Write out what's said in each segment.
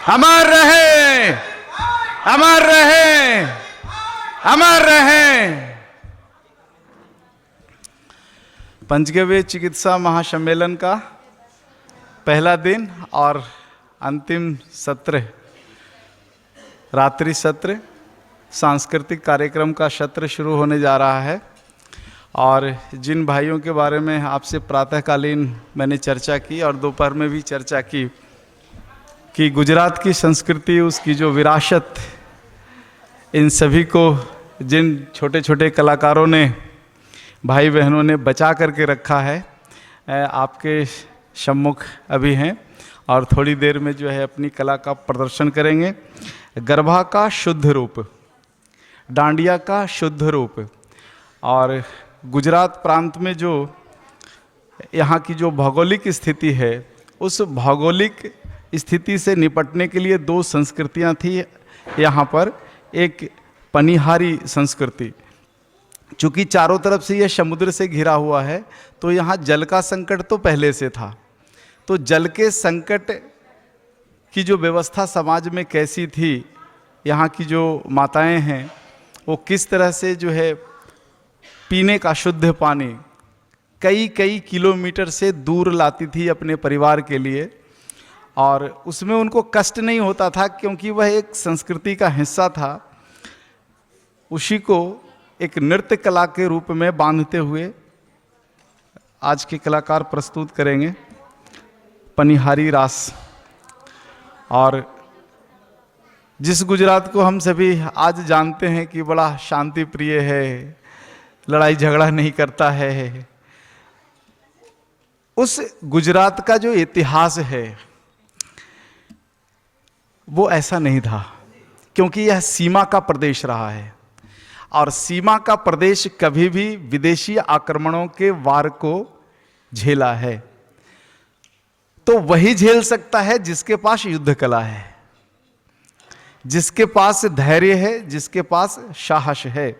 अमर रहे, अमर रहे, अमर रहे। पंचगव्य चिकित्सा महासम्मेलन का पहला दिन और अंतिम सत्र, रात्रि सत्र, सांस्कृतिक कार्यक्रम का सत्र शुरू होने जा रहा है। और जिन भाइयों के बारे में आपसे प्रातःकालीन मैंने चर्चा की और दोपहर में भी चर्चा की कि गुजरात की संस्कृति, उसकी जो विरासत, इन सभी को जिन छोटे छोटे कलाकारों ने, भाई बहनों ने बचा करके रखा है, आपके सम्मुख अभी हैं और थोड़ी देर में जो है अपनी कला का प्रदर्शन करेंगे। गरबा का शुद्ध रूप, डांडिया का शुद्ध रूप, और गुजरात प्रांत में जो यहाँ की जो भौगोलिक स्थिति है, उस भौगोलिक स्थिति से निपटने के लिए दो संस्कृतियाँ थी यहाँ पर। एक पनिहारी संस्कृति, चूँकि चारों तरफ से यह समुद्र से घिरा हुआ है, तो यहाँ जल का संकट तो पहले से था। तो जल के संकट की जो व्यवस्था समाज में कैसी थी, यहाँ की जो माताएं हैं वो किस तरह से जो है पीने का शुद्ध पानी कई कई किलोमीटर से दूर लाती थी अपने परिवार के लिए, और उसमें उनको कष्ट नहीं होता था क्योंकि वह एक संस्कृति का हिस्सा था। उसी को एक नृत्य कला के रूप में बांधते हुए आज के कलाकार प्रस्तुत करेंगे पनिहारी रास। और जिस गुजरात को हम सभी आज जानते हैं कि बड़ा शांति प्रिय है, लड़ाई झगड़ा नहीं करता है, उस गुजरात का जो इतिहास है वो ऐसा नहीं था, क्योंकि यह सीमा का प्रदेश रहा है और सीमा का प्रदेश कभी भी विदेशी आक्रमणों के वार को झेला है। तो वही झेल सकता है जिसके पास युद्ध कला है, जिसके पास धैर्य है, जिसके पास साहस है।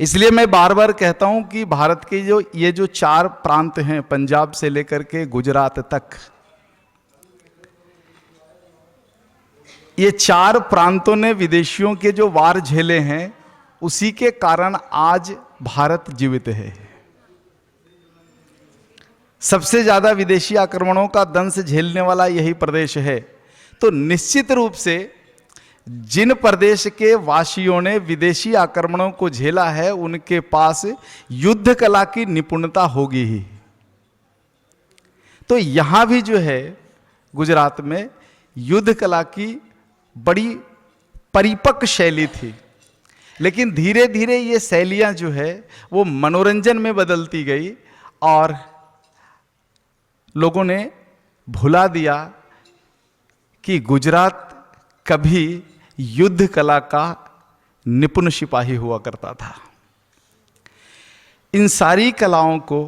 इसलिए मैं बार बार कहता हूं कि भारत के ये जो चार प्रांत हैं, पंजाब से लेकर के गुजरात तक, ये चार प्रांतों ने विदेशियों के जो वार झेले हैं, उसी के कारण आज भारत जीवित है। सबसे ज्यादा विदेशी आक्रमणों का दंश झेलने वाला यही प्रदेश है। तो निश्चित रूप से जिन प्रदेश के वासियों ने विदेशी आक्रमणों को झेला है, उनके पास युद्ध कला की निपुणता होगी ही। तो यहां भी जो है गुजरात में युद्ध कला की बड़ी परिपक्व शैली थी, लेकिन धीरे धीरे ये शैलियां जो है वो मनोरंजन में बदलती गई और लोगों ने भुला दिया कि गुजरात कभी युद्ध कला का निपुण सिपाही हुआ करता था। इन सारी कलाओं को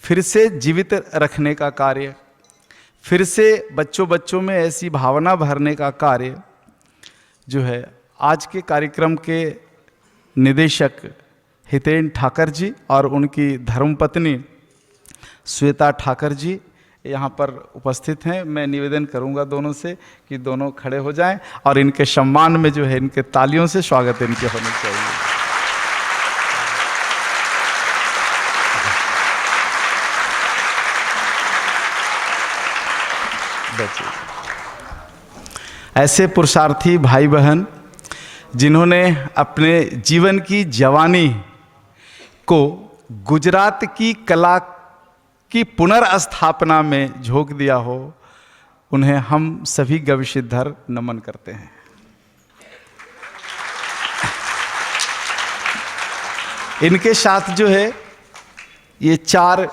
फिर से जीवित रखने का कार्य, फिर से बच्चों में ऐसी भावना भरने का कार्य जो है आज के कार्यक्रम के निदेशक हितेन ठाकर जी और उनकी धर्मपत्नी श्वेता ठाकर जी यहाँ पर उपस्थित हैं। मैं निवेदन करूँगा दोनों से कि दोनों खड़े हो जाएं और इनके सम्मान में जो है इनके तालियों से स्वागत इनके होने चाहिए। ऐसे पुरुषार्थी भाई बहन जिन्होंने अपने जीवन की जवानी को गुजरात की कला की पुनर्स्थापना में झोंक दिया हो, उन्हें हम सभी गविशीधर नमन करते हैं। इनके साथ जो है ये 4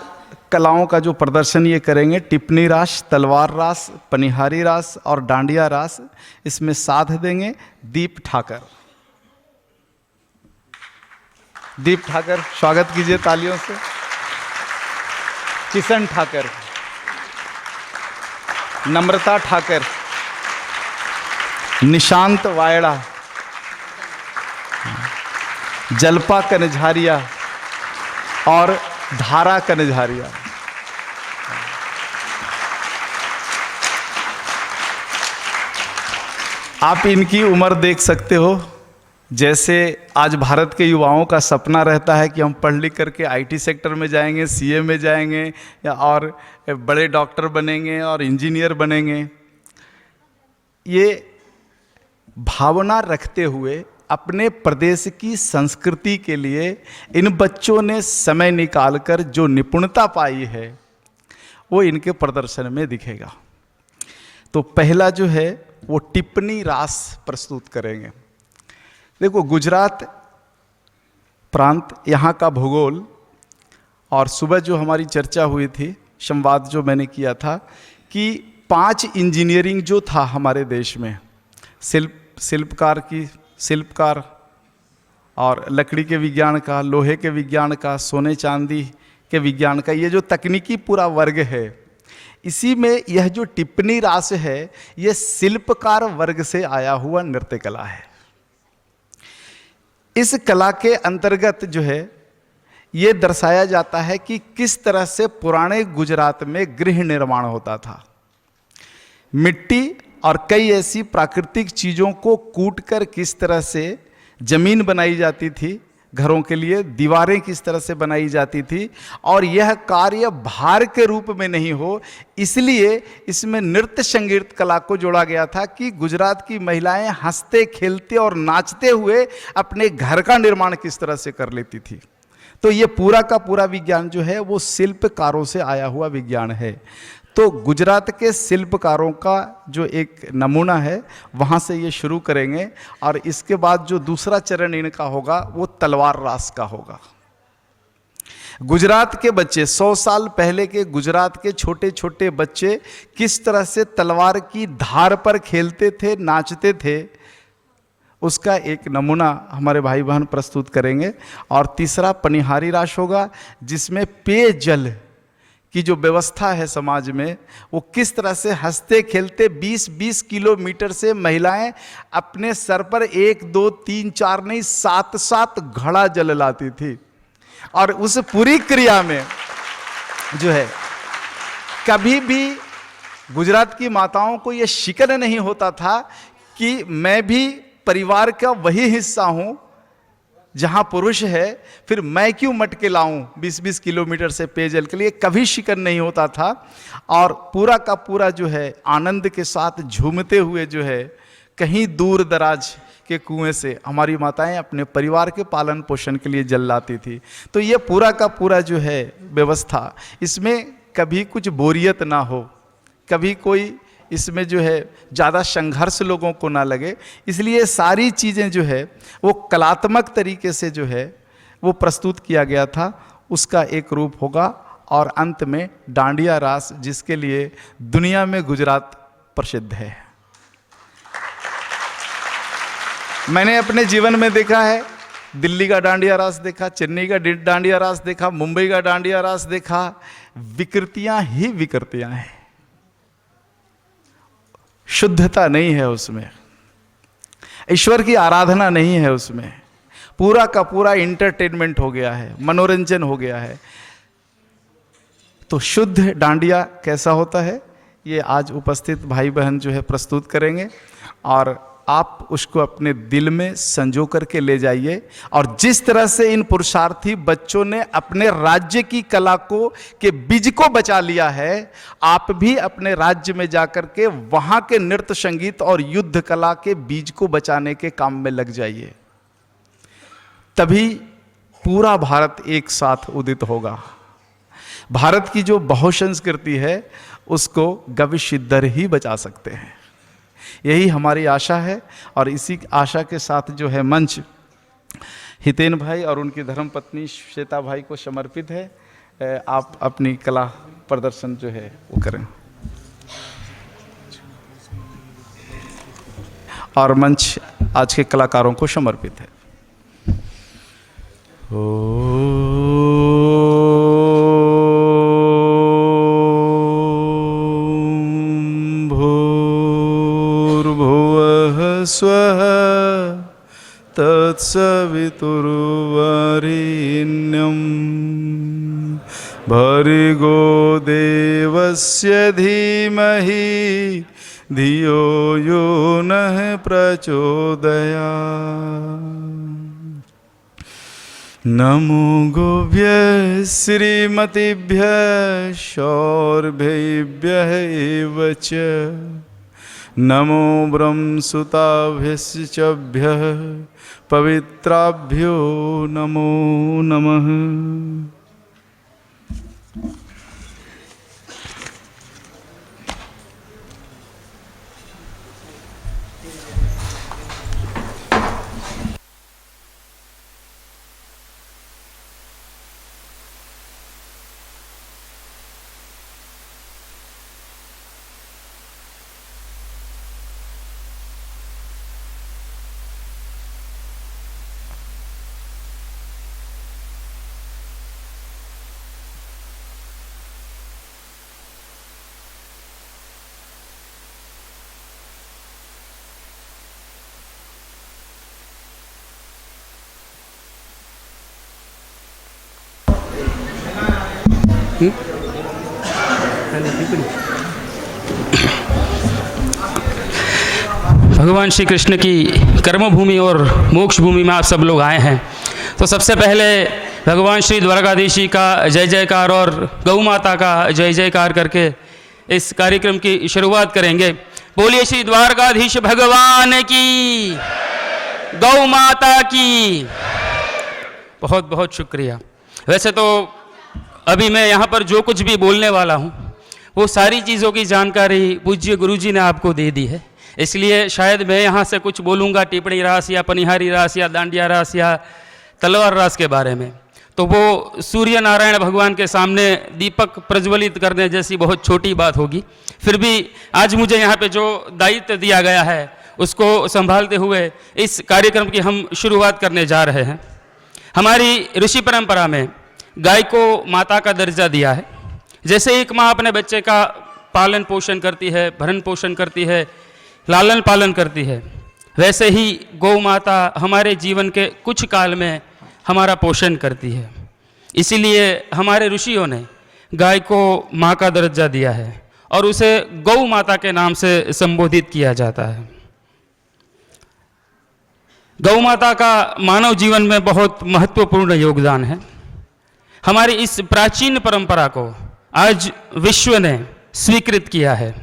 कलाओं का जो प्रदर्शन ये करेंगे, टिप्पणी रास, तलवार रास, पनिहारी रास और डांडिया रास। इसमें साथ देंगे दीप ठाकर। दीप ठाकर, स्वागत कीजिए तालियों से। किशन ठाकर, नम्रता ठाकर, निशांत वायड़ा, जल्पा कनझारिया और धारा कनझारिया। आप इनकी उम्र देख सकते हो। जैसे आज भारत के युवाओं का सपना रहता है कि हम पढ़ लिख करके आईटी सेक्टर में जाएंगे, सीए में जाएंगे और बड़े डॉक्टर बनेंगे और इंजीनियर बनेंगे। ये भावना रखते हुए अपने प्रदेश की संस्कृति के लिए इन बच्चों ने समय निकालकर जो निपुणता पाई है वो इनके प्रदर्शन में दिखेगा। तो पहला जो है वो टिप्पणी रास प्रस्तुत करेंगे। देखो, गुजरात प्रांत, यहाँ का भूगोल, और सुबह जो हमारी चर्चा हुई थी, संवाद जो मैंने किया था कि 5 इंजीनियरिंग जो था हमारे देश में, शिल्पकार और लकड़ी के विज्ञान का, लोहे के विज्ञान का, सोने चांदी के विज्ञान का, ये जो तकनीकी पूरा वर्ग है, इसी में यह जो टिप्पणी रास है ये शिल्पकार वर्ग से आया हुआ नृत्य कला है। इस कला के अंतर्गत जो है ये दर्शाया जाता है कि किस तरह से पुराने गुजरात में गृह निर्माण होता था। मिट्टी और कई ऐसी प्राकृतिक चीज़ों को कूटकर किस तरह से जमीन बनाई जाती थी घरों के लिए, दीवारें किस तरह से बनाई जाती थी, और यह कार्य भार के रूप में नहीं हो, इसलिए इसमें नृत्य संगीत कला को जोड़ा गया था कि गुजरात की महिलाएं हंसते खेलते और नाचते हुए अपने घर का निर्माण किस तरह से कर लेती थी। तो ये पूरा का पूरा विज्ञान जो है वो शिल्पकारों से आया हुआ विज्ञान है। तो गुजरात के शिल्पकारों का जो एक नमूना है वहाँ से ये शुरू करेंगे, और इसके बाद जो दूसरा चरण इनका होगा वो तलवार रास का होगा। गुजरात के बच्चे, 100 साल पहले के गुजरात के छोटे छोटे बच्चे किस तरह से तलवार की धार पर खेलते थे, नाचते थे, उसका एक नमूना हमारे भाई बहन प्रस्तुत करेंगे। और तीसरा पनिहारी रास होगा, जिसमें पेयजल की जो व्यवस्था है समाज में, वो किस तरह से हंसते खेलते 20-20 किलोमीटर से महिलाएं अपने सर पर 1, 2, 3, 4 नहीं 7-7 घड़ा जल लाती थी। और उस पूरी क्रिया में जो है कभी भी गुजरात की माताओं को ये शिकन नहीं होता था कि मैं भी परिवार का वही हिस्सा हूं जहां पुरुष है, फिर मैं क्यों मटके लाऊं 20-20 किलोमीटर से पेयजल के लिए, कभी शिकन नहीं होता था। और पूरा का पूरा जो है आनंद के साथ झूमते हुए जो है कहीं दूर दराज के कुएं से हमारी माताएं अपने परिवार के पालन पोषण के लिए जल लाती थी। तो ये पूरा का पूरा जो है व्यवस्था, इसमें कभी कुछ बोरियत ना हो, कभी कोई इसमें जो है ज़्यादा संघर्ष लोगों को ना लगे, इसलिए सारी चीज़ें जो है वो कलात्मक तरीके से जो है वो प्रस्तुत किया गया था, उसका एक रूप होगा। और अंत में डांडिया रास, जिसके लिए दुनिया में गुजरात प्रसिद्ध है। मैंने अपने जीवन में देखा है, दिल्ली का डांडिया रास देखा, चेन्नई का डांडिया रास देखा, मुंबई का डांडिया रास देखा, विकृतियां ही विकृतियां हैं, शुद्धता नहीं है उसमें, ईश्वर की आराधना नहीं है उसमें, पूरा का पूरा इंटरटेनमेंट हो गया है, मनोरंजन हो गया है। तो शुद्ध डांडिया कैसा होता है ये आज उपस्थित भाई बहन जो है प्रस्तुत करेंगे, और आप उसको अपने दिल में संजो करके ले जाइए। और जिस तरह से इन पुरुषार्थी बच्चों ने अपने राज्य की कला को के बीज को बचा लिया है, आप भी अपने राज्य में जाकर के वहां के नृत्य संगीत और युद्ध कला के बीज को बचाने के काम में लग जाइए, तभी पूरा भारत एक साथ उदित होगा। भारत की जो बहुसंस्कृति है उसको गविसिद्धर ही बचा सकते हैं, यही हमारी आशा है। और इसी आशा के साथ जो है मंच हितेन भाई और उनकी धर्मपत्नी श्वेता भाई को समर्पित है। आप अपनी कला प्रदर्शन जो है वो करें और मंच आज के कलाकारों को समर्पित है। भूर्भुवः स्वः तत्सवितुर्वरेण्यं भर्गो देवस्य धीमहि धियो यो नः प्रचोदयात्। नमो गोभ्यः श्रीमतिभ्यः शौर्भेभ्यः एव च नमो ब्रह्मसुताभ्यश्चभ्यः पवित्राभ्यो नमो नमः। भगवान श्री कृष्ण की कर्मभूमि और मोक्ष भूमि में आप सब लोग आए हैं, तो सबसे पहले भगवान श्री द्वारकाधीश जी का जय जयकार और गौ माता का जय जयकार करके इस कार्यक्रम की शुरुआत करेंगे। बोलिए श्री द्वारकाधीश भगवान की, गौ माता की। बहुत बहुत शुक्रिया। वैसे तो अभी मैं यहाँ पर जो कुछ भी बोलने वाला हूँ वो सारी चीज़ों की जानकारी पूज्य गुरुजी ने आपको दे दी है, इसलिए शायद मैं यहाँ से कुछ बोलूँगा टिप्पणी रास या पनिहारी रास या दांडिया रास या तलवार रास के बारे में, तो वो सूर्य नारायण भगवान के सामने दीपक प्रज्वलित करने जैसी बहुत छोटी बात होगी। फिर भी आज मुझे यहाँ पे जो दायित्व दिया गया है उसको संभालते हुए इस कार्यक्रम की हम शुरुआत करने जा रहे हैं। हमारी ऋषि परंपरा में गाय को माता का दर्जा दिया है। जैसे एक माँ अपने बच्चे का पालन पोषण करती है, भरण पोषण करती है, लालन पालन करती है, वैसे ही गौ माता हमारे जीवन के कुछ काल में हमारा पोषण करती है। इसीलिए हमारे ऋषियों ने गाय को माँ का दर्जा दिया है और उसे गौ माता के नाम से संबोधित किया जाता है। गौ माता का मानव जीवन में बहुत महत्वपूर्ण योगदान है। हमारी इस प्राचीन परंपरा को आज विश्व ने स्वीकृत किया है।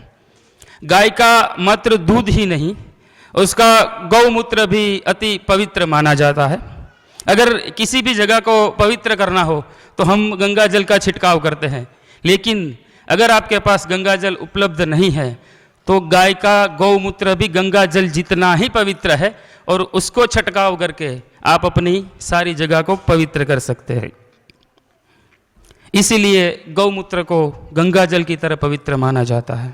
गाय का मात्र दूध ही नहीं, उसका गौमूत्र भी अति पवित्र माना जाता है। अगर किसी भी जगह को पवित्र करना हो तो हम गंगा जल का छिड़काव करते हैं, लेकिन अगर आपके पास गंगा जल उपलब्ध नहीं है तो गाय का गौमूत्र भी गंगा जल जितना ही पवित्र है और उसको छिड़काव करके आप अपनी सारी जगह को पवित्र कर सकते हैं। इसीलिए गौमूत्र को गंगा जल की तरह पवित्र माना जाता है।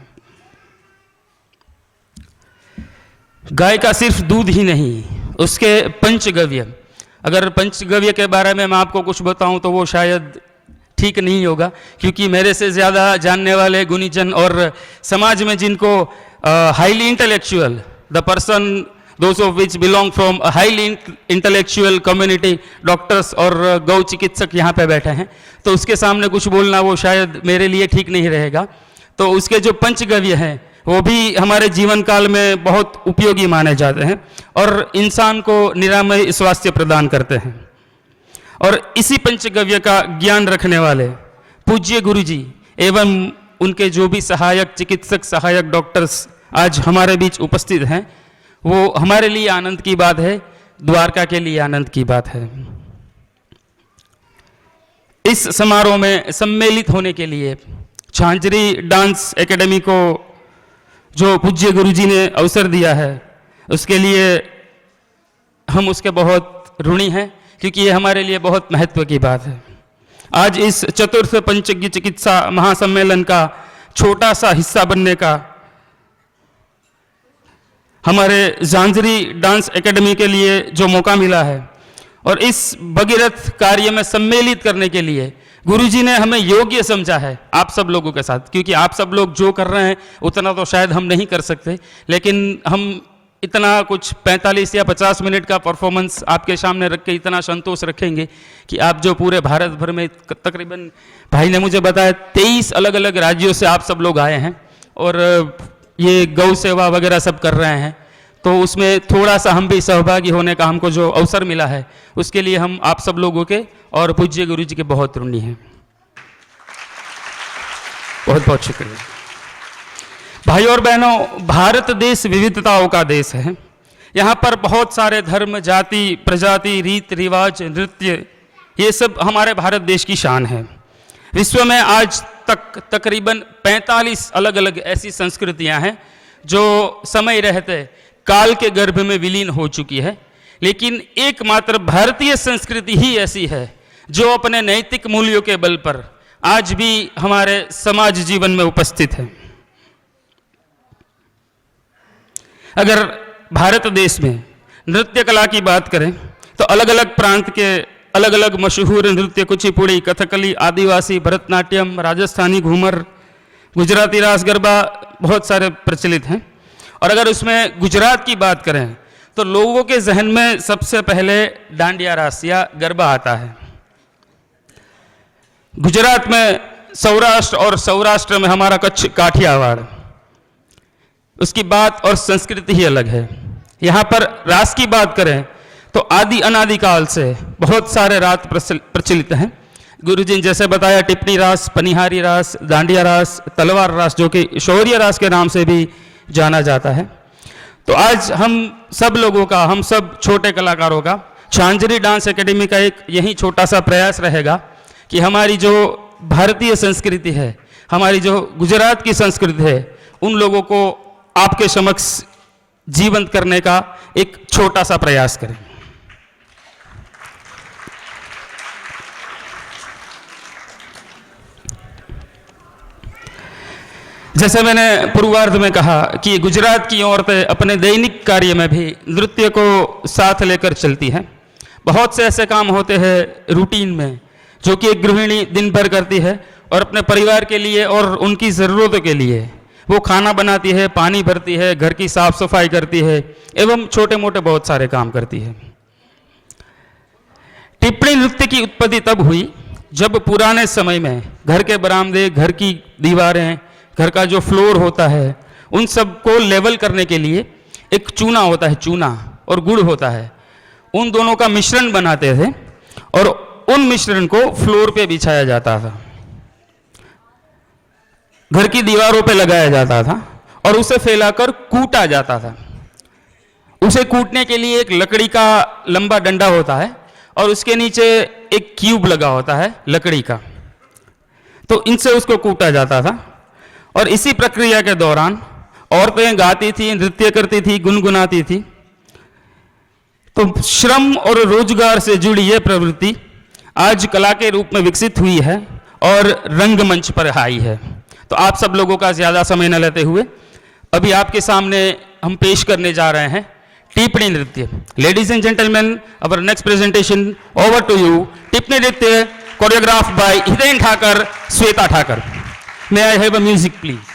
गाय का सिर्फ दूध ही नहीं, उसके पंचगव्य, अगर पंचगव्य के बारे में मैं आपको कुछ बताऊं तो वो शायद ठीक नहीं होगा, क्योंकि मेरे से ज़्यादा जानने वाले गुणीजन और समाज में जिनको highly intellectual, the person those of which belong from a highly intellectual community, doctors और गौ चिकित्सक यहाँ पे बैठे हैं, तो उसके सामने कुछ बोलना वो शायद मेरे लिए ठीक नहीं रहेगा। तो उसके जो पंचगव्य हैं वो भी हमारे जीवन काल में बहुत उपयोगी माने जाते हैं और इंसान को निरामय स्वास्थ्य प्रदान करते हैं। और इसी पंचगव्य का ज्ञान रखने वाले पूज्य गुरुजी एवं उनके जो भी सहायक चिकित्सक, सहायक डॉक्टर्स आज हमारे बीच उपस्थित हैं, वो हमारे लिए आनंद की बात है, द्वारका के लिए आनंद की बात है। इस समारोह में सम्मिलित होने के लिए झांझरी डांस एकेडमी को जो पूज्य गुरुजी ने अवसर दिया है, उसके लिए हम उसके बहुत ऋणी हैं। क्योंकि ये हमारे लिए बहुत महत्व की बात है। आज इस चतुर्थ पंचज्ञ चिकित्सा महासम्मेलन का छोटा सा हिस्सा बनने का हमारे झांझरी डांस एकेडमी के लिए जो मौका मिला है और इस भगीरथ कार्य में सम्मिलित करने के लिए गुरुजी ने हमें योग्य समझा है आप सब लोगों के साथ, क्योंकि आप सब लोग जो कर रहे हैं उतना तो शायद हम नहीं कर सकते, लेकिन हम इतना कुछ 45 या 50 मिनट का परफॉर्मेंस आपके सामने रख के इतना संतोष रखेंगे कि आप जो पूरे भारत भर में तकरीबन, भाई ने मुझे बताया 23 अलग अलग राज्यों से आप सब लोग आए हैं और ये गौ सेवा वगैरह सब कर रहे हैं, तो उसमें थोड़ा सा हम भी सहभागी होने का हमको जो अवसर मिला है उसके लिए हम आप सब लोगों के और पूज्य गुरु जी के बहुत ऋणी हैं। बहुत बहुत शुक्रिया। भाई और बहनों, भारत देश विविधताओं का देश है। यहाँ पर बहुत सारे धर्म, जाति, प्रजाति, रीत रिवाज, नृत्य, ये सब हमारे भारत देश की शान है। विश्व में आज तक तकरीबन 45 अलग अलग ऐसी संस्कृतियां हैं जो समय रहते काल के गर्भ में विलीन हो चुकी है, लेकिन एकमात्र भारतीय संस्कृति ही ऐसी है जो अपने नैतिक मूल्यों के बल पर आज भी हमारे समाज जीवन में उपस्थित है। अगर भारत देश में नृत्य कला की बात करें तो अलग अलग प्रांत के अलग अलग मशहूर नृत्य, कुचिपुड़ी, कथकली, आदिवासी, भरतनाट्यम, राजस्थानी घूमर, गुजराती रास गरबा बहुत सारे प्रचलित हैं। और अगर उसमें गुजरात की बात करें तो लोगों के जहन में सबसे पहले डांडिया रास या गरबा आता है। गुजरात में सौराष्ट्र और सौराष्ट्र में हमारा कच्छ काठियावाड़, उसकी बात और संस्कृति ही अलग है। यहाँ पर रास की बात करें तो आदि अनादिकाल से बहुत सारे रास प्रचलित हैं। गुरुजी ने जैसे बताया टिप्पणी रास, पनिहारी रास, डांडिया रास, तलवार रास, जो कि शौर्य रास के नाम से भी जाना जाता है। तो आज हम सब लोगों का, हम सब छोटे कलाकारों का झांझरी डांस एकेडमी का एक यही छोटा सा प्रयास रहेगा कि हमारी जो भारतीय संस्कृति है, हमारी जो गुजरात की संस्कृति है, उन लोगों को आपके समक्ष जीवंत करने का एक छोटा सा प्रयास करें। जैसे मैंने पूर्वार्ध में कहा कि गुजरात की औरतें अपने दैनिक कार्य में भी नृत्य को साथ लेकर चलती हैं। बहुत से ऐसे काम होते हैं रूटीन में जो कि एक गृहिणी दिन भर करती है और अपने परिवार के लिए और उनकी ज़रूरतों के लिए वो खाना बनाती है, पानी भरती है, घर की साफ सफाई करती है एवं छोटे मोटे बहुत सारे काम करती है। टिप्पणी नृत्य की उत्पत्ति तब हुई जब पुराने समय में घर के बरामदे, घर की दीवारें, घर का जो फ्लोर होता है, उन सब को लेवल करने के लिए एक चूना होता है, चूना और गुड़ होता है, उन दोनों का मिश्रण बनाते थे और उन मिश्रण को फ्लोर पे बिछाया जाता था, घर की दीवारों पे लगाया जाता था और उसे फैलाकर कूटा जाता था। उसे कूटने के लिए एक लकड़ी का लंबा डंडा होता है और उसके नीचे एक क्यूब लगा होता है लकड़ी का, तो इनसे उसको कूटा जाता था। और इसी प्रक्रिया के दौरान औरतें गाती थी, नृत्य करती थी, गुनगुनाती थी। तो श्रम और रोजगार से जुड़ी यह प्रवृत्ति आज कला के रूप में विकसित हुई है और रंगमंच पर आई है। तो आप सब लोगों का ज़्यादा समय न लेते हुए अभी आपके सामने हम पेश करने जा रहे हैं टिप्पणी नृत्य। Ladies and gentleman, our next presentation over to you, Tippani नृत्य choreograph by Hiten Thakar, Shweta Thakar. May I have a music, please?